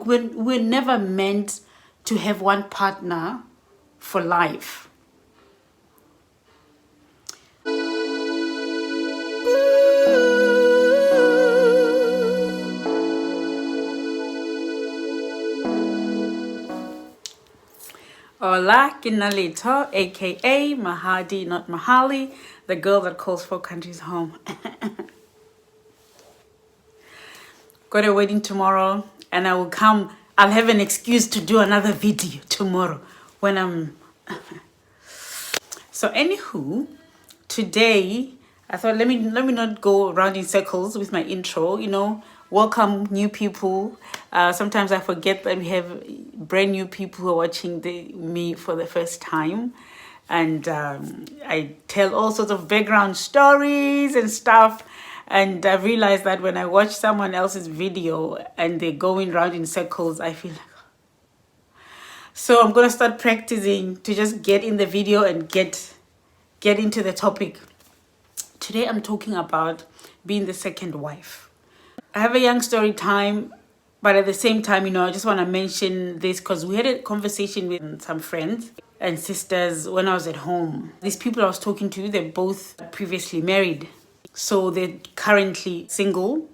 look, we're never meant to have one partner for life. Hola, kina LETHO, aka Mahadi, not Mahali, the girl that calls 4 countries home. Got a wedding tomorrow, and I'll have an excuse to do another video tomorrow when I'm... So anywho, today I thought let me not go around in circles with my intro, welcome new people. Sometimes I forget that we have brand new people who are watching me for the first time, and I tell all sorts of background stories and stuff. And I realized that when I watch someone else's video and they're going around in circles, I feel like... So I'm going to start practicing to just get in the video and get into the topic. Today I'm talking about being the second wife. I have a young story time, but at the same time, I just want to mention this because we had a conversation with some friends and sisters when I was at home. These people I was talking to, they're both previously married. So they're currently single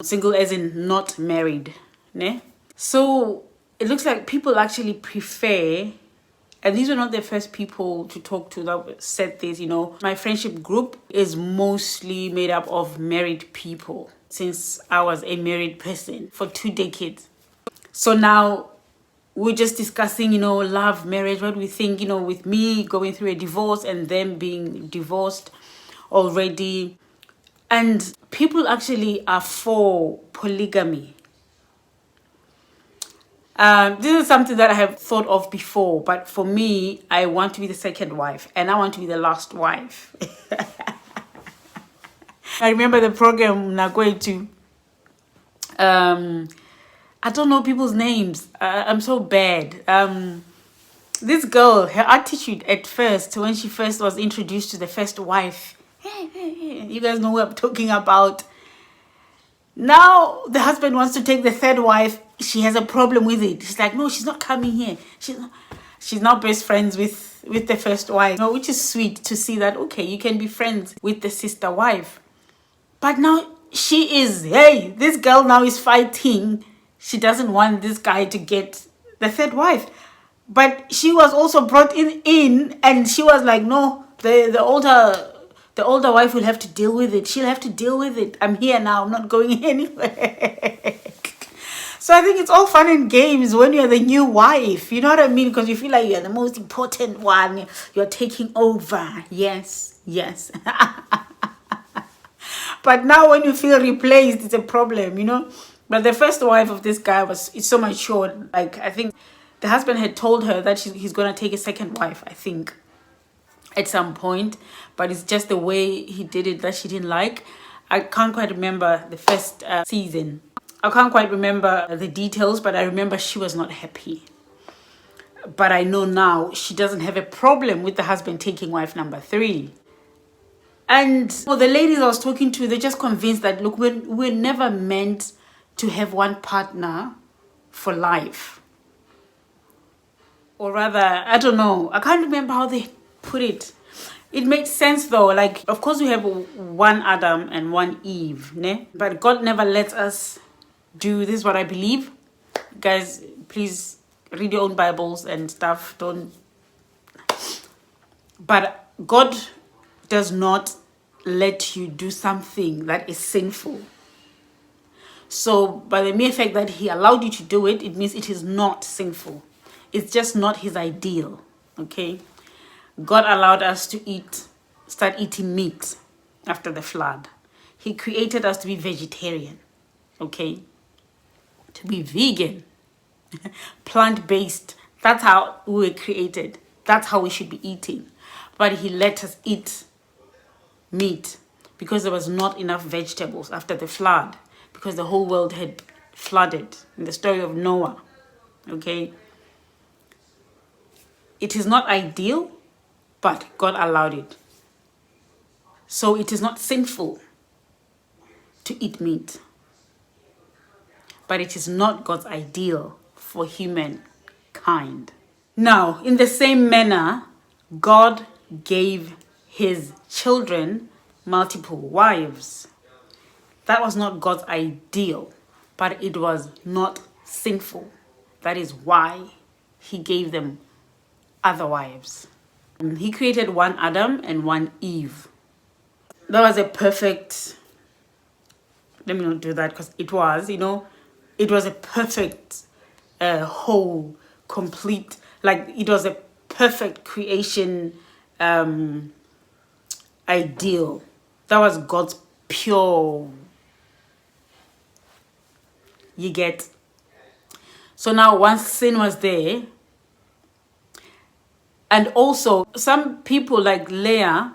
as in not married. Ne? So it looks like people actually prefer, and these were not the first people to talk to that said this, my friendship group is mostly made up of married people since I was a married person for 2 decades. So now we're just discussing, love, marriage, what we think, with me going through a divorce and them being divorced already. And people actually are for polygamy. This is something that I have thought of before, but for me, I want to be the second wife and I want to be the last wife. I remember the program now going to, I don't know people's names. I'm so bad. This girl, her attitude at first, when she first was introduced to the first wife, you guys know what I'm talking about. Now the husband wants to take the third wife. She has a problem with it. She's like, no, she's not coming here. She's now best friends with the first wife. No, which is sweet to see that, okay, you can be friends with the sister wife. But now this girl now is fighting. She doesn't want this guy to get the third wife. But she was also brought in and she was like, no, the older wife will have to deal with it. She'll have to deal with it. I'm here now. I'm not going anywhere. So I think it's all fun and games when you're the new wife. You know what I mean? Because you feel like you're the most important one. You're taking over. Yes. But now when you feel replaced, it's a problem, But the first wife of this guy is so mature. Like, I think the husband had told her that he's going to take a second wife, I think, at some point. But it's just the way he did it that she didn't like. I can't quite remember the first season. I can't quite remember the details, but I remember she was not happy. But I know now she doesn't have a problem with the husband taking wife number 3. And the ladies I was talking to, they're just convinced that, look, we're never meant to have one partner for life. Or rather, I don't know. I can't remember how they put it. It makes sense though. Like, of course we have one Adam and one Eve, ne? But God never lets us do this. Is what I believe. Guys, please read your own Bibles and stuff. Don't. But God does not let you do something that is sinful. So by the mere fact that he allowed you to do it, it means it is not sinful. It's just not his ideal. Okay. God allowed us to start eating meat after the flood. He created us to be vegetarian, okay? To be vegan, plant-based. That's how we were created. That's how we should be eating. But he let us eat meat because there was not enough vegetables after the flood, because the whole world had flooded in the story of Noah, okay? It is not ideal, but God allowed it. So it is not sinful to eat meat. but it is not God's ideal for humankind. Now, in the same manner, God gave his children multiple wives. That was not God's ideal, but it was not sinful. That is why he gave them other wives. He created one Adam and one Eve. That was a perfect, let me not do that because it was, it was a perfect, whole, complete, like it was a perfect creation ideal. That was God's pure, you get. So now once sin was there, and also some people like Leah,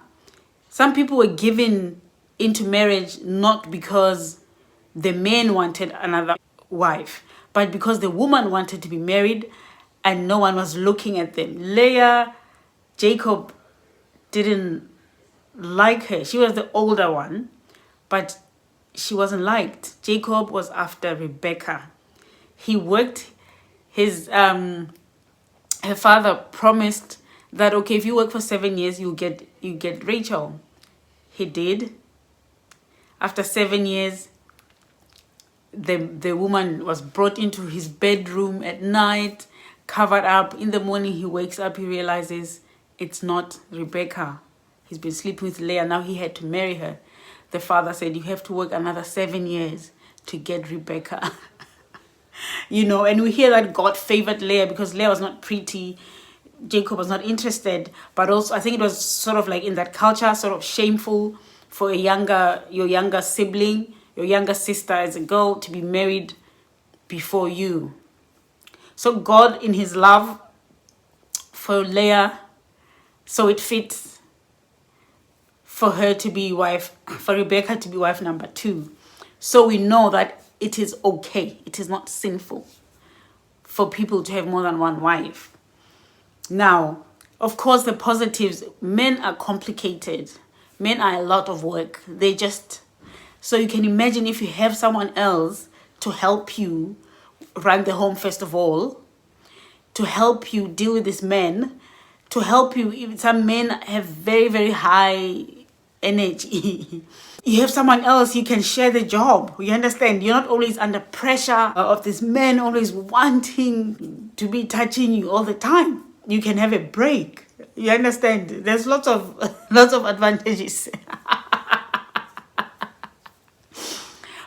some people were given into marriage not because the man wanted another wife, but because the woman wanted to be married and no one was looking at them. Leah, Jacob didn't like her. She was the older one, but she wasn't liked. Jacob was after Rebecca. He worked her father promised that, okay, if you work for 7 years, you get Rachel. He did. After 7 years, the woman was brought into his bedroom at night, covered up. In the morning, he wakes up, he realizes it's not Rebecca. He's been sleeping with Leah. Now he had to marry her. The father said, you have to work another 7 years to get Rebecca. And we hear that God favored Leah because Leah was not pretty. Jacob was not interested. But also, I think it was sort of like in that culture, sort of shameful for your younger sibling, your younger sister as a girl to be married before you. So God, in his love for Leah, so it fits for her to be wife, for Rebecca to be wife number 2. So we know that it is okay. It is not sinful for people to have more than one wife. Now, of course, the positives, men are complicated. Men are a lot of work. So you can imagine if you have someone else to help you run the home, first of all, to help you deal with these men, to help you. Some men have very, very high energy. You have someone else, you can share the job. You understand? You're not always under pressure of this man always wanting to be touching you all the time. You can have a break. You understand? There's lots of advantages.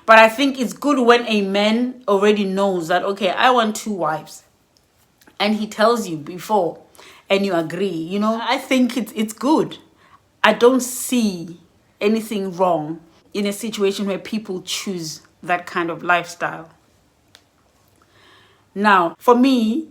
But I think it's good when a man already knows that, okay, I want 2 wives. And he tells you before and you agree. I think it's good. I don't see anything wrong in a situation where people choose that kind of lifestyle. Now, for me,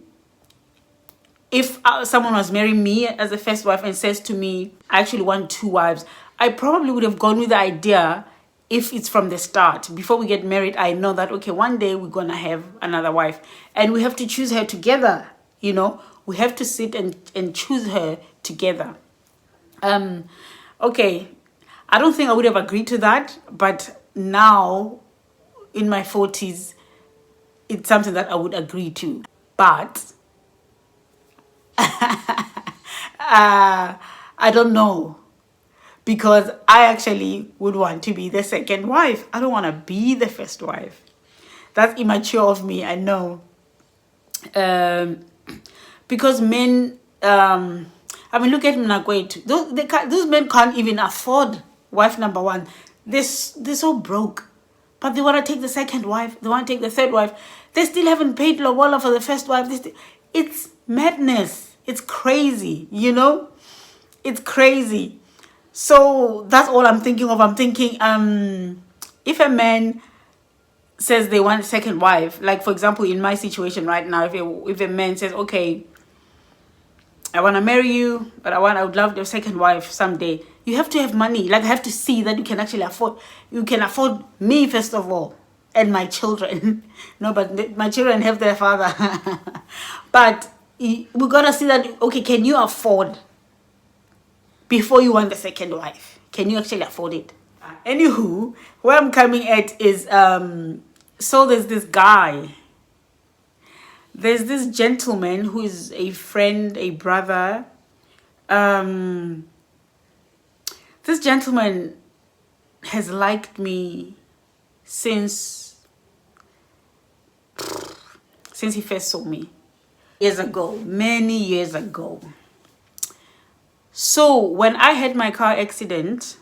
if someone was marrying me as a first wife and says to me, I actually want 2 wives, I probably would have gone with the idea, if it's from the start, before we get married, I know that, okay, one day we're going to have another wife and we have to choose her together. We have to sit and choose her together. Okay, I don't think I would have agreed to that, but now in my 40s, it's something that I would agree to. But I don't know, because I actually would want to be the second wife. I don't want to be the first wife. That's immature of me, I know. Because men, look at Mnakwethu. Those men can't even afford wife number 1. They're so broke. But they want to take the second wife. They want to take the third wife. They still haven't paid Lobola for the first wife. It's madness. It's crazy, It's crazy. So that's all I'm thinking of. I'm thinking, if a man says they want a second wife, like for example, in my situation right now, if a man says, okay, I want to marry you, but I would love your second wife someday. You have to have money. Like, I have to see that you can actually afford. You can afford me, first of all, and my children. No, but my children have their father. But we got to see that, okay, can you afford before you want the second wife? Can you actually afford it? Anywho, where I'm coming at is, So there's this guy. There's this gentleman who is a friend, a brother. Um, this gentleman has liked me since he first saw me. Years ago, many years ago. So when I had my car accident,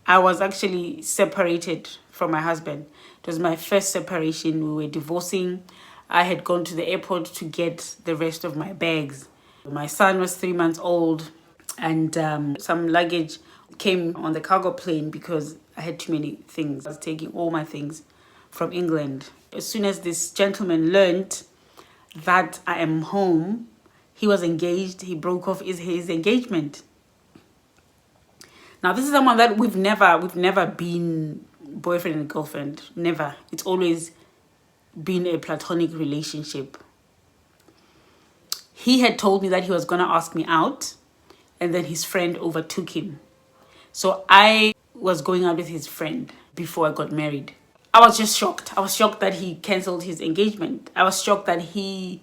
I was actually separated from my husband. It was my first separation. We were divorcing. I had gone to the airport to get the rest of my bags. My son was 3 months old, and some luggage came on the cargo plane because I had too many things. I was taking all my things from England. As soon as this gentleman learned that I am home, he was engaged. He broke off his engagement. Now, this is someone that we've never been boyfriend and girlfriend. Never. It's always been a platonic relationship. He had told me that he was going to ask me out, and then his friend overtook him. So I was going out with his friend before I got married. I was just shocked. I was shocked that he cancelled his engagement. I was shocked that he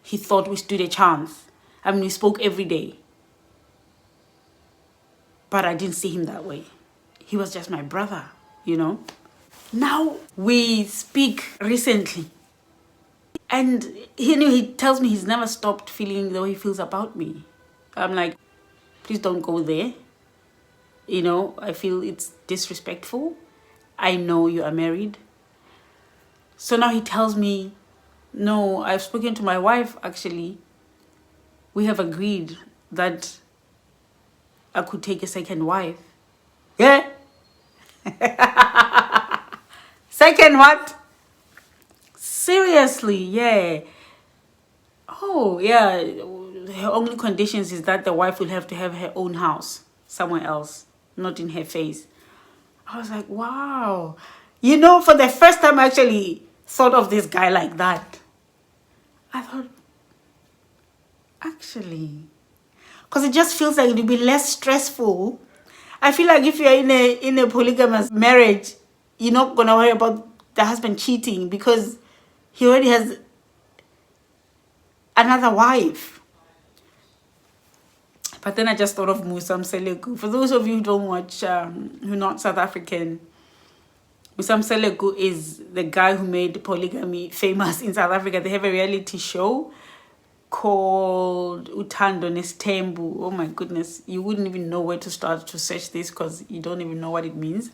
thought we stood a chance. I mean, we spoke every day. But I didn't see him that way. He was just my brother, you know. Now we speak recently. And he tells me he's never stopped feeling the way he feels about me. I'm like, please don't go there. You know, I feel it's disrespectful. I know you are married. So now he tells me, no, I've spoken to my wife, actually. We have agreed that I could take a second wife. Yeah? Second what? Seriously, yeah. Oh, yeah. Her only conditions is that the wife will have to have her own house somewhere else, not in her face. I was like, wow. You know, for the first time I actually thought of this guy like that. I thought, actually, because it just feels like it would be less stressful. I feel like if you're in a polygamous marriage, you're not going to worry about the husband cheating because he already has another wife. But then I just thought of Musa Mseleku. For those of you who don't watch, who are not South African, Musa Mseleku is the guy who made polygamy famous in South Africa. They have a reality show called UTHANDO THEMBU. Oh my goodness, you wouldn't even know where to start to search this because you don't even know what it means.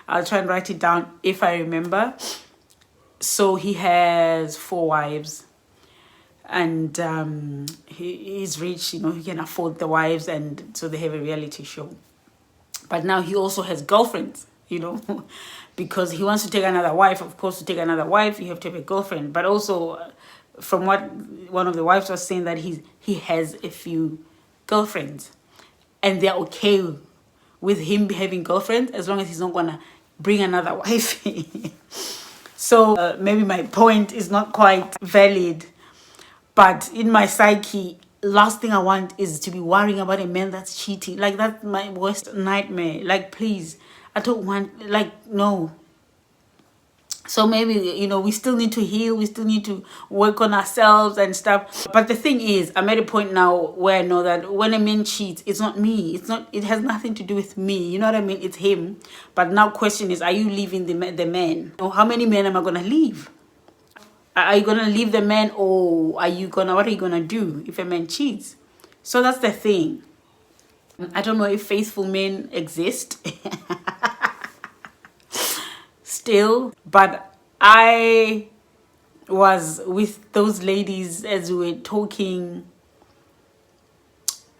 I'll try and write it down if I remember. So he has 4 wives, and he's rich, you know, he can afford the wives, and so they have a reality show. But now he also has girlfriends, you know, because he wants to take another wife. Of course, to take another wife, you have to have a girlfriend. But also, from what one of the wives was saying, that he has a few girlfriends, and they're okay with him having girlfriends as long as he's not gonna bring another wife. So maybe my point is not quite valid, but in my psyche, last thing I want is to be worrying about a man that's cheating. Like, that's my worst nightmare. Like, please, I don't want, like, no. So maybe, you know, we still need to heal. We still need to work on ourselves and stuff. But the thing is, I'm at a point now where I know that when a man cheats, it's not me. It has nothing to do with me. You know what I mean? It's him. But now question is, are you leaving the man? Or how many men am I going to leave? Are you going to leave the man, or what are you going to do if a man cheats? So that's the thing. I don't know if faithful men exist. Still, but I was with those ladies as we were talking,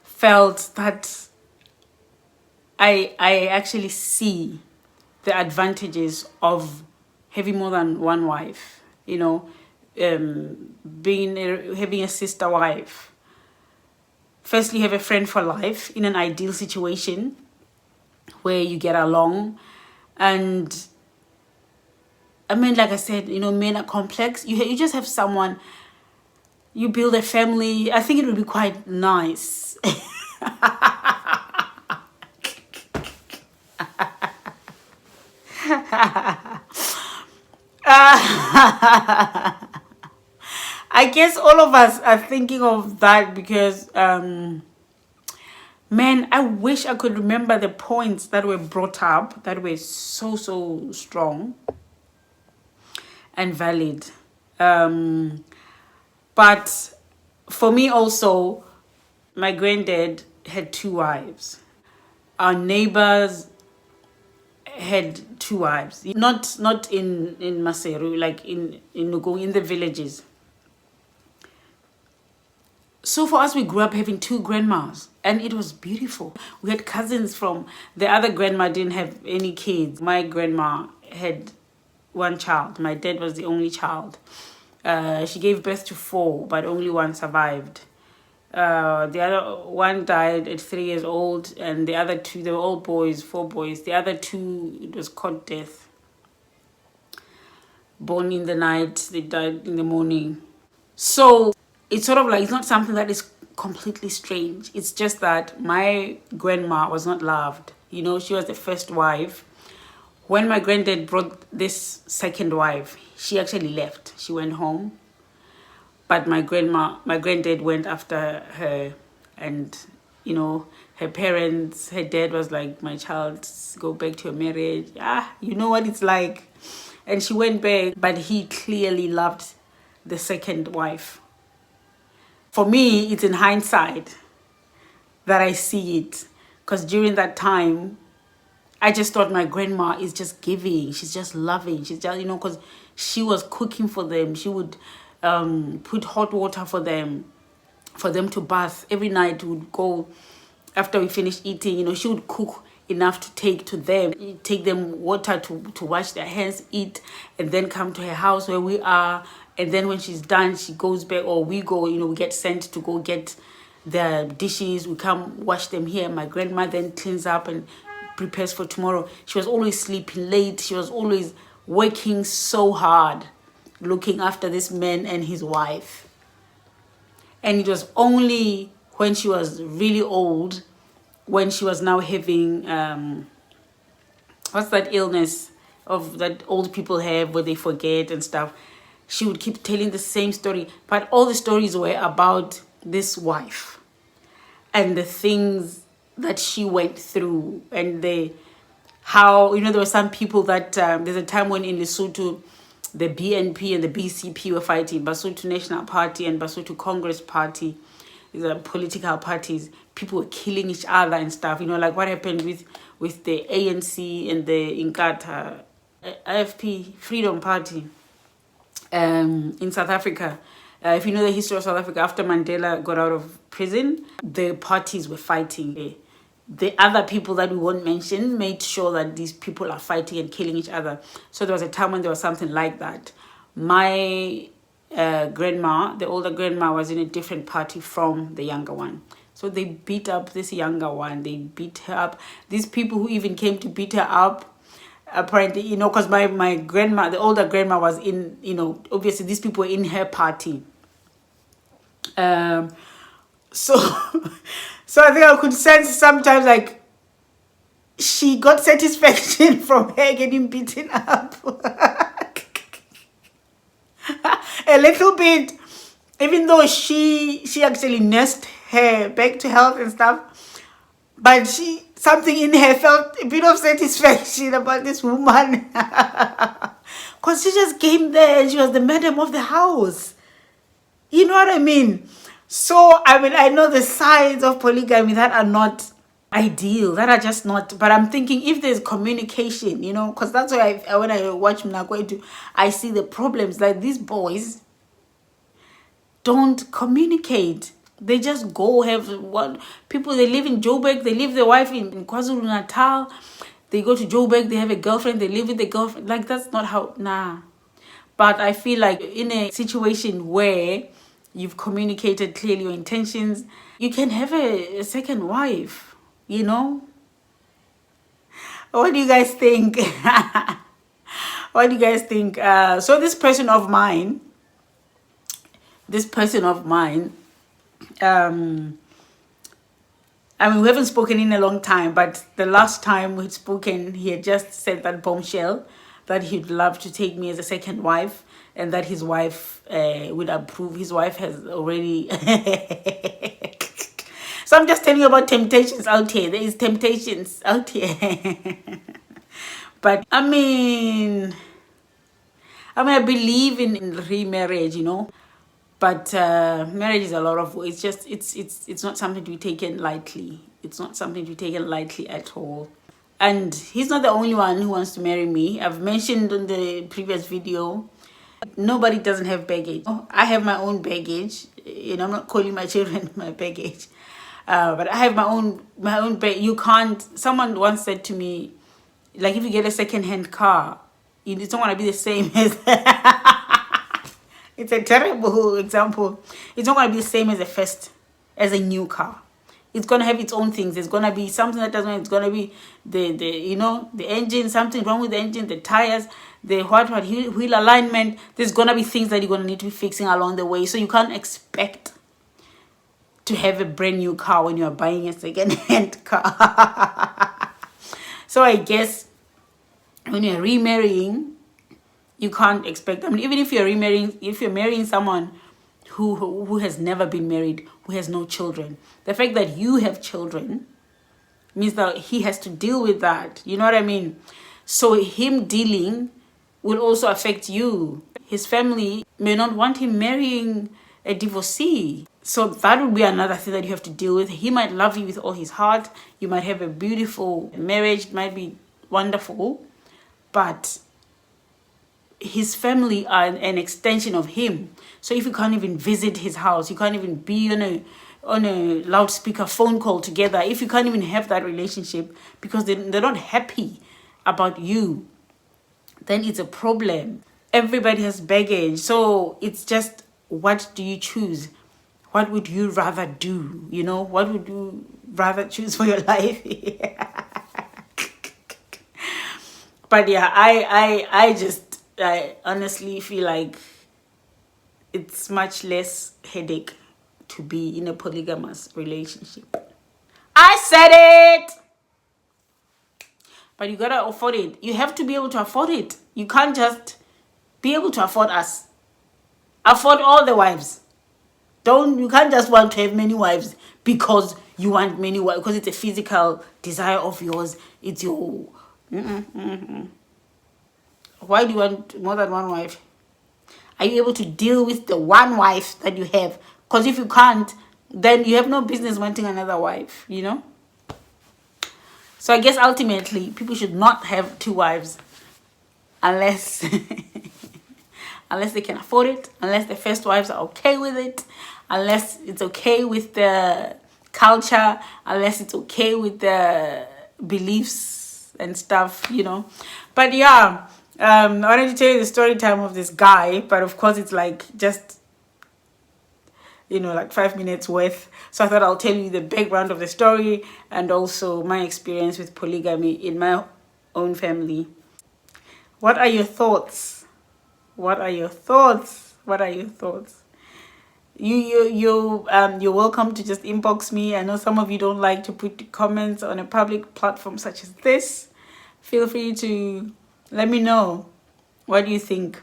felt that I actually see the advantages of having more than one wife, you know, having a sister wife. Firstly, have a friend for life in an ideal situation where you get along. And I mean, like I said, you know, men are complex. You just have someone, you build a family. I think it would be quite nice. I guess all of us are thinking of that because, man, I wish I could remember the points that were brought up that were so strong and valid. But for me also, my granddad had 2 wives. Our neighbors had 2 wives. Not in Maseru, like in Nugu, in the villages. So for us, we grew up having 2 grandmas, and it was beautiful. We had cousins from the other grandma didn't have any kids. My grandma had 1 child. My dad was the only child. She gave birth to 4, but only 1 survived. The other 1 died at 3 years old, and the other 2, they were all boys, 4 boys. The other 2, it was caught death. Born in the night, they died in the morning. So it's sort of like, it's not something that is completely strange. It's just that my grandma was not loved. You know, she was the first wife. When my granddad brought this second wife, she actually left. She went home. But my granddad went after her, and, you know, her parents, her dad was like, my child, go back to your marriage. You know what it's like. And she went back, but he clearly loved the second wife. For me, it's in hindsight that I see it. Because during that time, I just thought my grandma is just giving. She's just loving. She's just, you know, because she was cooking for them. She would put hot water for them to bath. Every night we would go, after we finished eating, you know, she would cook enough to take to them. Take them water to wash their hands, eat, and then come to her house where we are. And then when she's done, she goes back, or we go, you know, we get sent to go get the dishes. We come wash them here. My grandma then cleans up and prepares for tomorrow. She was always sleeping late. She was always working so hard, looking after this man and his wife. And it was only when she was really old, when she was now having, what's that illness of that old people have where they forget and stuff, she would keep telling the same story. But all the stories were about this wife and the things that she went through, and how, you know, there were some people that, there's a time when in Lesotho, the BNP and the BCP were fighting, Basotho National Party and Basotho Congress Party, these are political parties. People were killing each other and stuff, you know, like what happened with the ANC and the Inkatha, AFP, Freedom Party, in South Africa. If you know the history of South Africa, after Mandela got out of prison, the parties were fighting. The other people that we won't mention made sure that these people are fighting and killing each other. So there was a time when there was something like that. My grandma, the older grandma, was in a different party from the younger one. So they beat up this younger one. They beat her up. These people who even came to beat her up, apparently, you know, because my grandma, the older grandma, was in, you know, obviously these people were in her party. So so I think I could sense sometimes, like, she got satisfaction from her getting beaten up. A little bit, even though she actually nursed her back to health and stuff, but something in her felt a bit of satisfaction about this woman. Because she just came there and she was the madam of the house. You know what I mean? So, I mean, I know the sides of polygamy that are not ideal, that are just not, but I'm thinking if there's communication, you know, because that's why when I watch Mnakwetu, I see the problems. Like, these boys don't communicate. They just go have one people. They live in Joburg. They leave their wife in KwaZulu Natal. They go to Joburg. They have a girlfriend. They live with the girlfriend. Like, that's not how. Nah. But I feel like in a situation where you've communicated clearly your intentions, you can have a second wife. You know. What do you guys think? What do you guys think? So this person of mine. I mean, we haven't spoken in a long time, but the last time we'd spoken, he had just said that bombshell that he'd love to take me as a second wife. and that his wife would approve. His wife has already. So I'm just telling you about temptations out here. There is temptations out here. But I believe in remarriage, you know. But marriage is a lot of. It's just it's not something to be taken lightly. It's not something to be taken lightly at all. And he's not the only one who wants to marry me. I've mentioned in the previous video, nobody doesn't have baggage. I have my own baggage. You know, I'm not calling my children my baggage. But I have my own you can't. Someone once said to me, like, if you get a second-hand car, it's not going to be the same as it's a terrible example. It's not going to be the same as a new car. It's going to have its own things. There's going to be something that doesn't. It's going to be the engine, something wrong with the engine, the tires, the wheel alignment. There's going to be things that you're going to need to be fixing along the way. So you can't expect to have a brand new car when you're buying a second-hand car. So I guess when you're remarrying, you can't expect. Even if you're remarrying, if you're marrying someone who has never been married, who has no children, the fact that you have children means that he has to deal with that. You know what I mean? So him dealing will also affect you. His family may not want him marrying a divorcee. So that would be another thing that you have to deal with. He might love you with all his heart. You might have a beautiful marriage. It might be wonderful. But his family are an extension of him. So if you can't even visit his house, you can't even be on a loudspeaker phone call together, if you can't even have that relationship because they're not happy about you, then it's a problem. Everybody has baggage. So it's just, what do you choose? What would you rather do? You know, what would you rather choose for your life? But yeah, I honestly feel like it's much less headache to be in a polygamous relationship. I said it! But you gotta afford it. You have to be able to afford it. You can't just be able to afford us. Afford all the wives. You can't just want to have many wives because you want many wives, because it's a physical desire of yours. It's your... Why do you want more than one wife? Are you able to deal with the one wife that you have? Because if you can't, then you have no business wanting another wife, you know? So I guess ultimately, people should not have two wives unless unless they can afford it, unless the first wives are okay with it, unless it's okay with the culture, unless it's okay with the beliefs and stuff, you know? But yeah, I wanted to tell you the story time of this guy, but of course it's like just, like 5 minutes worth. So I thought I'll tell you the background of the story and also my experience with polygamy in my own family. What are your thoughts? What are your thoughts? What are your thoughts? You're welcome to just inbox me. I know some of you don't like to put comments on a public platform such as this. Feel free to let me know. What do you think?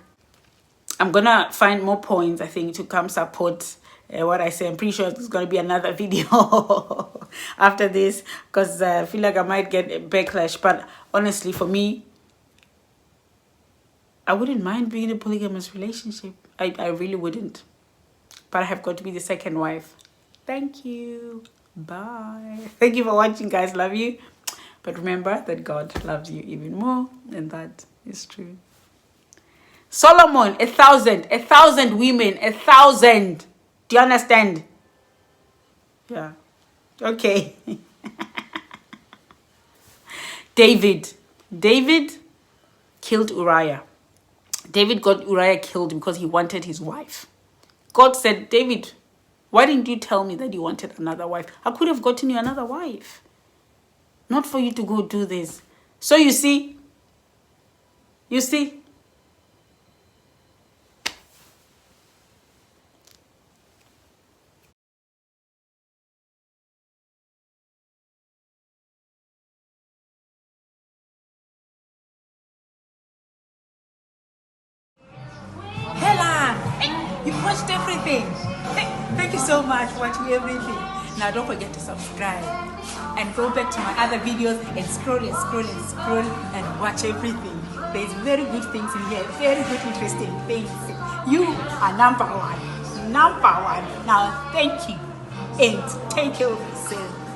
I'm gonna find more points, I think, to come support what I say. I'm pretty sure there's gonna be another video after this, because I feel like I might get a backlash. But honestly, for me, I wouldn't mind being in a polygamous relationship. I really wouldn't. But I have got to be the second wife. Thank you. Bye. Thank you for watching, guys. Love you. But remember that God loves you even more, and that is true. Solomon, 1,000 women, 1,000. Do you understand? Yeah. Okay. David killed Uriah. David got Uriah killed because he wanted his wife. God said, David, why didn't you tell me that you wanted another wife? I could have gotten you another wife. Not for you to go do this. So you see, everything. Thank you so much for watching everything. Now don't forget to subscribe and go back to my other videos and scroll and scroll and scroll and watch everything. There's very good things in here, very good interesting things. You are number one. Now thank you and take care of yourself.